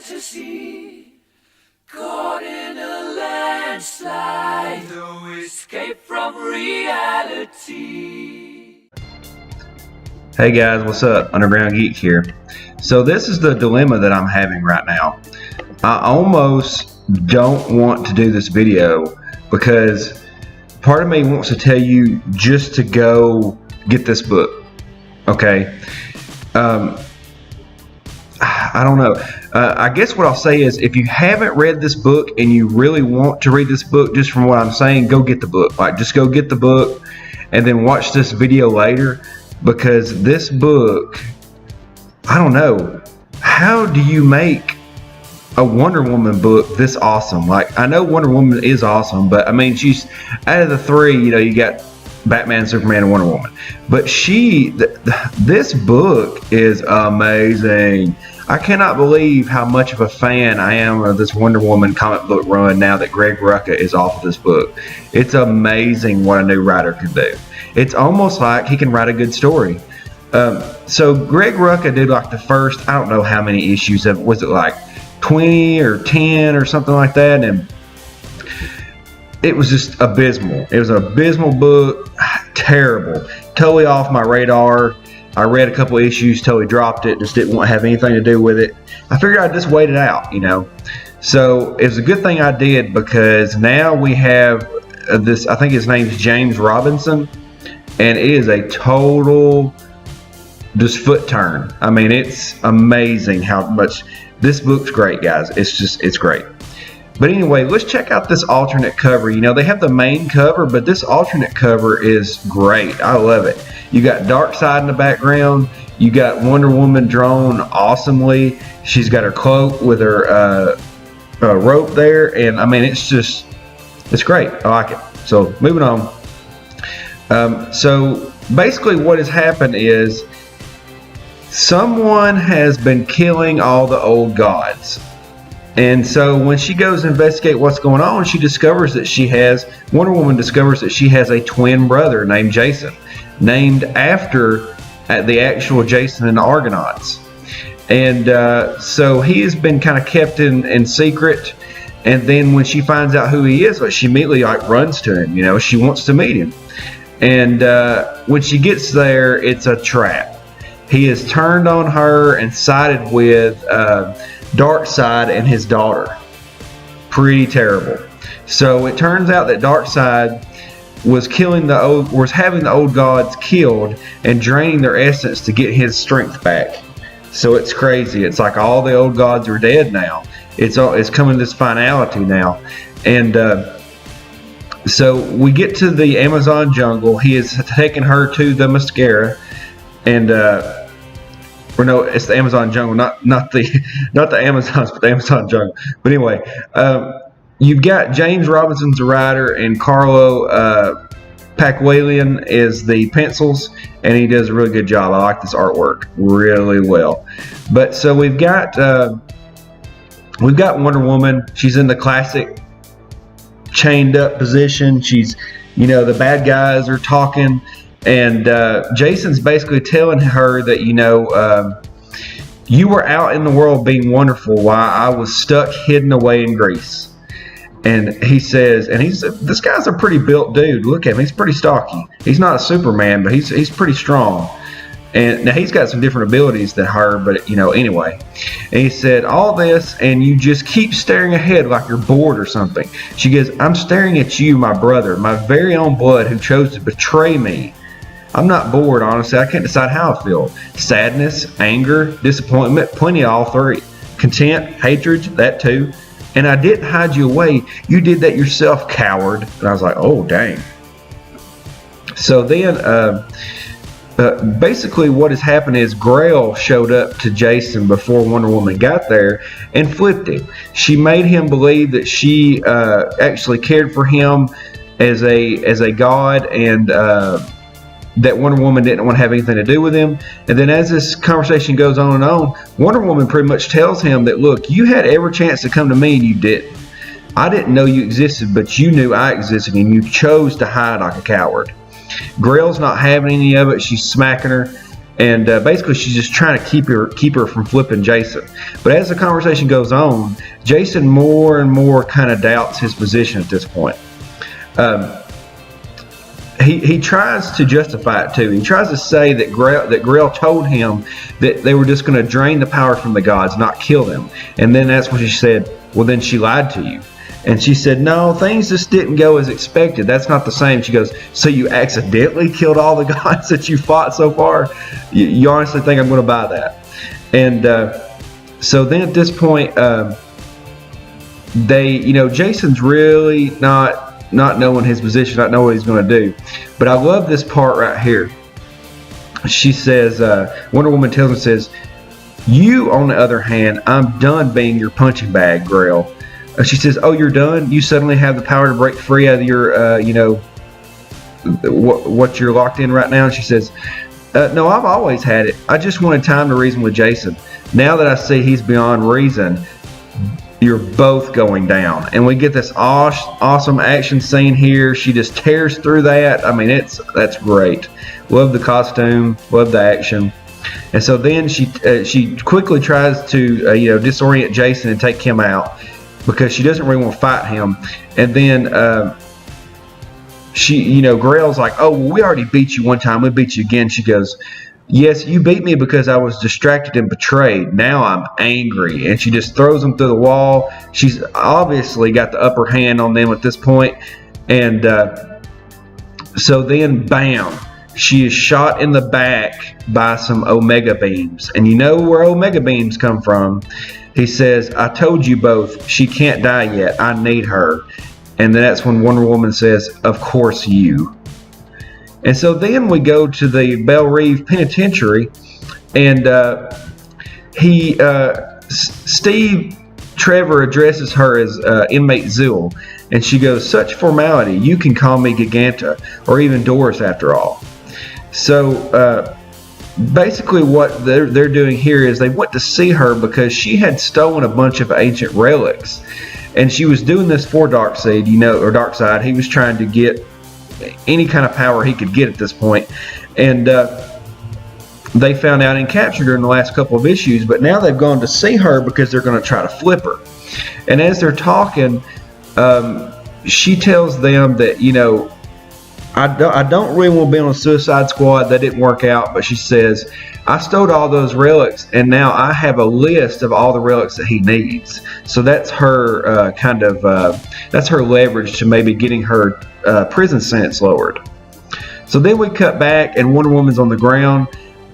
fantasy, caught in a landslide, no escape from reality. Hey guys, what's up? Underground Geek here. So this is the dilemma that I'm having right now. I almost don't want to do this video because part of me wants to tell you just to go get this book. Okay? I don't know. I guess what I'll say is if you haven't read this book and you really want to read this book, just from what I'm saying, go get the book. Like, just go get the book and then watch this video later, because this book, I don't know, how do you make a Wonder Woman book this awesome? Like, I know Wonder Woman is awesome, but I mean, she's out of the three, you got Batman, Superman, and Wonder Woman. But this book is amazing. I cannot believe how much of a fan I am of this Wonder Woman comic book run now that Greg Rucka is off of this book. It's amazing what a new writer can do. It's almost like he can write a good story. So Greg Rucka did like the first, I don't know how many issues of, was it like 20 or 10 or something like that, and it was just abysmal. It was an abysmal book, terrible, totally off my radar. I read a couple issues, totally dropped it, just didn't want to have anything to do with it. I figured I'd just wait it out, So it was a good thing I did, because now we have this, I think his name's James Robinson, and it is a total just foot turn. I mean, it's amazing how much this book's great, guys. It's great. But anyway, let's check out this alternate cover. They have the main cover, but this alternate cover is great. I love it. You got Darkseid in the background. You got Wonder Woman drawn awesomely. She's got her cloak with her rope there, and I mean, it's great. I like it. So moving on. So basically, what has happened is someone has been killing all the old gods. And so when she goes to investigate what's going on, she discovers that Wonder Woman discovers that she has a twin brother named Jason, named after the actual Jason and the Argonauts. And so he has been kind of kept in secret. And then when she finds out who he is, she immediately runs to him. She wants to meet him. And when she gets there, it's a trap. He has turned on her and sided with Darkseid and his daughter. Pretty terrible. So it turns out that Darkseid was having the old gods killed and draining their essence to get his strength back. So it's crazy. It's like all the old gods are dead now. It's coming to this finality now. And so we get to the Amazon jungle. He has taken her to the mascara, and or no, it's the Amazon jungle, not the Amazons, but the Amazon jungle. But anyway, you've got James Robinson's the writer, and Carlo Paqualian is the pencils, and he does a really good job. I like this artwork really well. But so we've got Wonder Woman. She's in the classic chained up position. She's, the bad guys are talking. And Jason's basically telling her that, you were out in the world being wonderful while I was stuck hidden away in Greece. And he says, this guy's a pretty built dude. Look at him. He's pretty stocky. He's not a Superman, but he's pretty strong. And now he's got some different abilities than her, but anyway. And he said, all this, and you just keep staring ahead like you're bored or something. She goes, I'm staring at you, my brother, my very own blood, who chose to betray me. I'm not bored, honestly. I can't decide how I feel. Sadness, anger, disappointment, plenty of all three. Content, hatred, that too. And I didn't hide you away. You did that yourself, coward. And I was like, oh, dang. So then, basically what has happened is Grail showed up to Jason before Wonder Woman got there and flipped him. She made him believe that she actually cared for him as a god, and that Wonder Woman didn't want to have anything to do with him. And then as this conversation goes on and on, Wonder Woman pretty much tells him that, look, you had every chance to come to me and you didn't. I didn't know you existed, but you knew I existed, and you chose to hide like a coward. Grail's not having any of it. She's smacking her. And basically, she's just trying to keep her from flipping Jason. But as the conversation goes on, Jason more and more kind of doubts his position at this point. He tries to justify it too. He tries to say that Grell told him that they were just going to drain the power from the gods, not kill them. And then that's when she said, "Well, then she lied to you." And she said, "No, things just didn't go as expected. That's not the same." She goes, "So you accidentally killed all the gods that you fought so far? You honestly think I'm going to buy that?" And so then at this point, Jason's really not knowing his position, not knowing what he's going to do. But I love this part right here. She says, Wonder Woman tells him, says, "You, on the other hand, I'm done being your punching bag, Grell." She says, "Oh, you're done? You suddenly have the power to break free out of your, what you're locked in right now?" And she says, "No, I've always had it. I just wanted time to reason with Jason. Now that I see he's beyond reason, you're both going down." And we get this awesome action scene here. She just tears through that. I mean, that's great. Love the costume. Love the action. And so then she quickly tries to disorient Jason and take him out, because she doesn't really want to fight him. And then Grell's like, "Oh, well, we already beat you one time. We beat you again." She goes, "Yes, you beat me because I was distracted and betrayed. Now I'm angry." And she just throws him through the wall. She's obviously got the upper hand on them at this point. And so then, bam, she is shot in the back by some Omega beams. And you know where Omega beams come from. He says, "I told you both, she can't die yet. I need her." And then that's when Wonder Woman says, "Of course you." And so then we go to the Belle Reve Penitentiary, and Steve Trevor addresses her as inmate Zill, and she goes, "Such formality, you can call me Giganta, or even Doris after all." So basically what they're doing here is they went to see her because she had stolen a bunch of ancient relics, and she was doing this for Darkseid, or Darkseid. He was trying to get any kind of power he could get at this point, and they found out and captured her in the last couple of issues. But now they've gone to see her because they're going to try to flip her. And as they're talking, she tells them that I don't really want to be on a Suicide Squad. That didn't work out. But she says, "I stole all those relics, and now I have a list of all the relics that he needs." So that's her that's her leverage to maybe getting her prison sentence lowered. So then we cut back, and Wonder Woman's on the ground,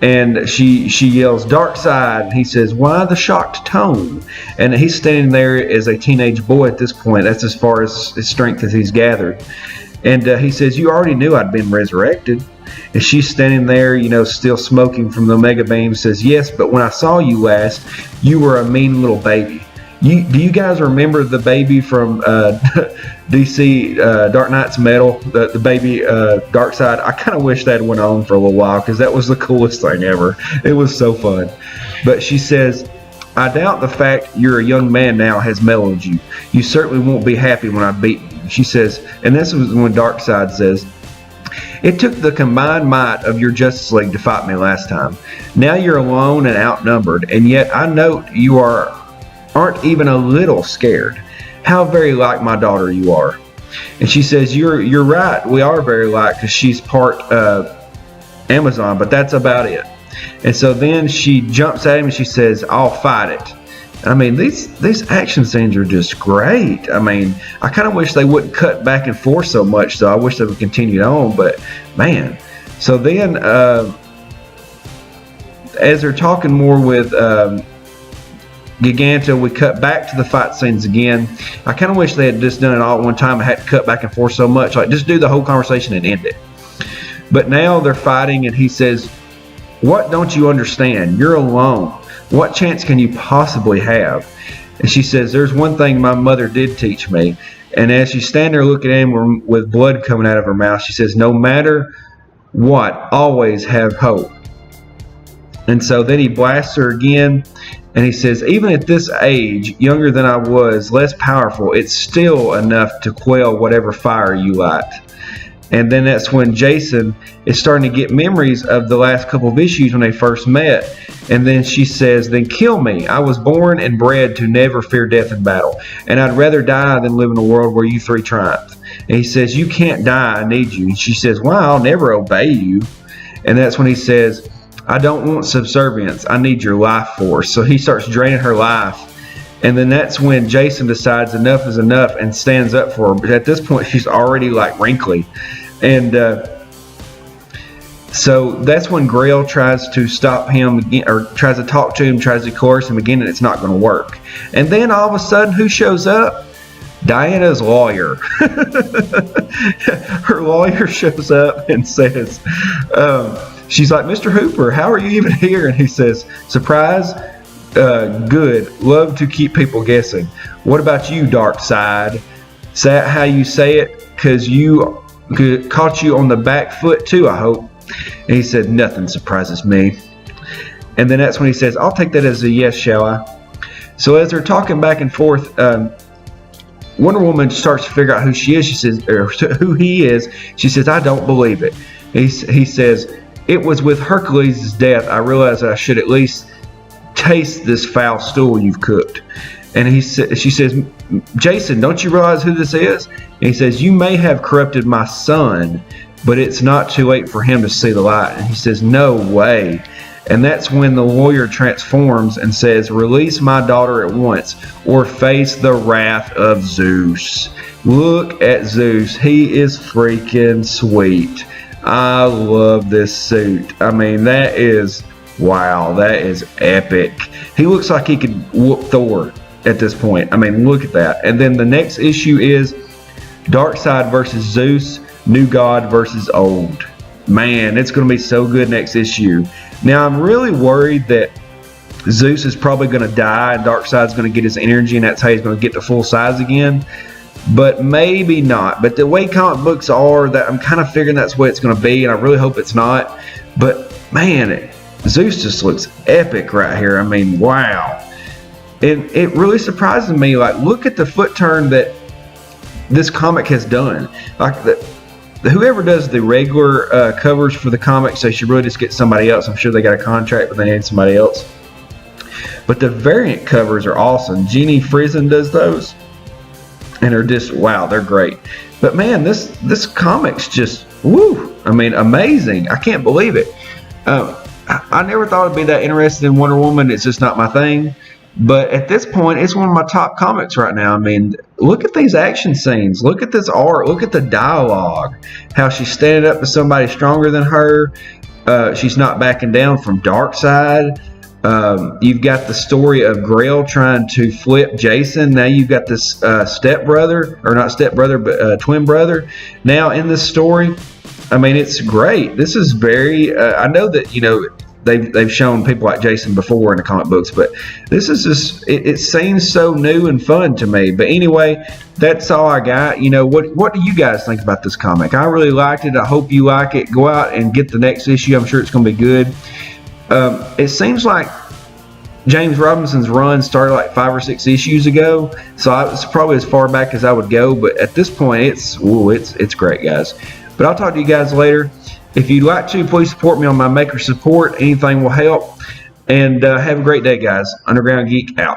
and she yells, "Darkseid!" And he says, "Why the shocked tone?" And he's standing there as a teenage boy at this point. That's as far as his strength as he's gathered. And he says, "You already knew I'd been resurrected." And she's standing there, still smoking from the Omega beam. Says, "Yes, but when I saw you last, you were a mean little baby." Do you guys remember the baby from DC Dark Knight's Metal, the baby Darkseid? I kind of wish that went on for a little while, because that was the coolest thing ever. It was so fun. But she says, "I doubt the fact you're a young man now has mellowed you. You certainly won't be happy when I beat you." She says, and this was when Darkseid says, "It took the combined might of your Justice League to fight me last time. Now you're alone and outnumbered, and yet I note you aren't even a little scared. How very like my daughter you are." And she says, You're right, we are very like, because she's part Amazon, but that's about it." And so then she jumps at him and she says, "I'll fight it." I mean, these action scenes are just great. I mean, I kind of wish they wouldn't cut back and forth so much, so I wish they would continue on, but man. So then as they're talking more with Giganta, we cut back to the fight scenes again. I kind of wish they had just done it all at one time. I had to cut back and forth so much. Like, just do the whole conversation and end it. But now they're fighting, and he says, "What don't you understand? You're alone. What chance can you possibly have?" And she says, "There's one thing my mother did teach me." And as she's standing there looking at him with blood coming out of her mouth, she says, "No matter what, always have hope." And so then he blasts her again, and he says, "Even at this age, younger than I was, less powerful, it's still enough to quell whatever fire you light." And then that's when Jason is starting to get memories of the last couple of issues when they first met. And then she says, then kill me. I was born and bred to never fear death in battle. And I'd rather die than live in a world where you three triumph. And he says, you can't die. I need you. And she says, well, I'll never obey you. And that's when he says, I don't want subservience. I need your life force. So he starts draining her life. And then that's when Jason decides enough is enough and stands up for her. But at this point, she's already like wrinkly. And so that's when Grail tries to stop him again, or tries to talk to him, tries to coerce him again, and it's not going to work. And then all of a sudden, who shows up? Diana's lawyer. Her lawyer shows up and says, she's like, Mr. Hooper, how are you even here? And he says, surprise. Good. Love to keep people guessing. What about you, Darkseid? Is that how you say it? Because you caught you on the back foot too, I hope. And he said, nothing surprises me. And then that's when he says, I'll take that as a yes, shall I? So as they're talking back and forth, Wonder Woman starts to figure out who she is. She says, or who he is. She says, I don't believe it. He says, it was with Hercules' death I realized I should at least taste this foul stool you've cooked. And she says, Jason, don't you realize who this is? And he says, you may have corrupted my son, but it's not too late for him to see the light. And he says, no way. And that's when the lawyer transforms and says, release my daughter at once or face the wrath of Zeus. Look at Zeus. He is freaking sweet. I love this suit. I mean, that is... wow, that is epic. He looks like he could whoop Thor at this point. I mean, look at that. And then the next issue is Darkseid versus Zeus, New God versus Old. Man, it's going to be so good next issue. Now, I'm really worried that Zeus is probably going to die and Darkseid's going to get his energy and that's how he's going to get to full size again. But maybe not. But the way comic books are, that I'm kind of figuring that's what it's going to be, and I really hope it's not. But, man, Zeus just looks epic right here. I mean, wow. And it really surprises me. Like, look at the foot turn that this comic has done. Like, whoever does the regular covers for the comics, they should really just get somebody else. I'm sure they got a contract, but they need somebody else. But the variant covers are awesome. Jeannie Friesen does those. And they're just, wow, they're great. But, man, this comic's just, woo. I mean, amazing. I can't believe it. I never thought I'd be that interested in Wonder Woman. It's just not my thing. But at this point, it's one of my top comics right now. I mean, look at these action scenes. Look at this art. Look at the dialogue. How she's standing up to somebody stronger than her. She's not backing down from Darkseid. You've got the story of Grail trying to flip Jason. Now you've got this stepbrother, or not stepbrother, but twin brother. Now in this story, I mean, it's great. This is very. I know that they've shown people like Jason before in the comic books, but this is just. It seems so new and fun to me. But anyway, that's all I got. What do you guys think about this comic? I really liked it. I hope you like it. Go out and get the next issue. I'm sure it's going to be good. It seems like James Robinson's run started like 5 or 6 issues ago, so it's probably as far back as I would go. But at this point, it's great, guys. But I'll talk to you guys later. If you'd like to, please support me on my Maker Support. Anything will help. And have a great day, guys. Underground Geek out.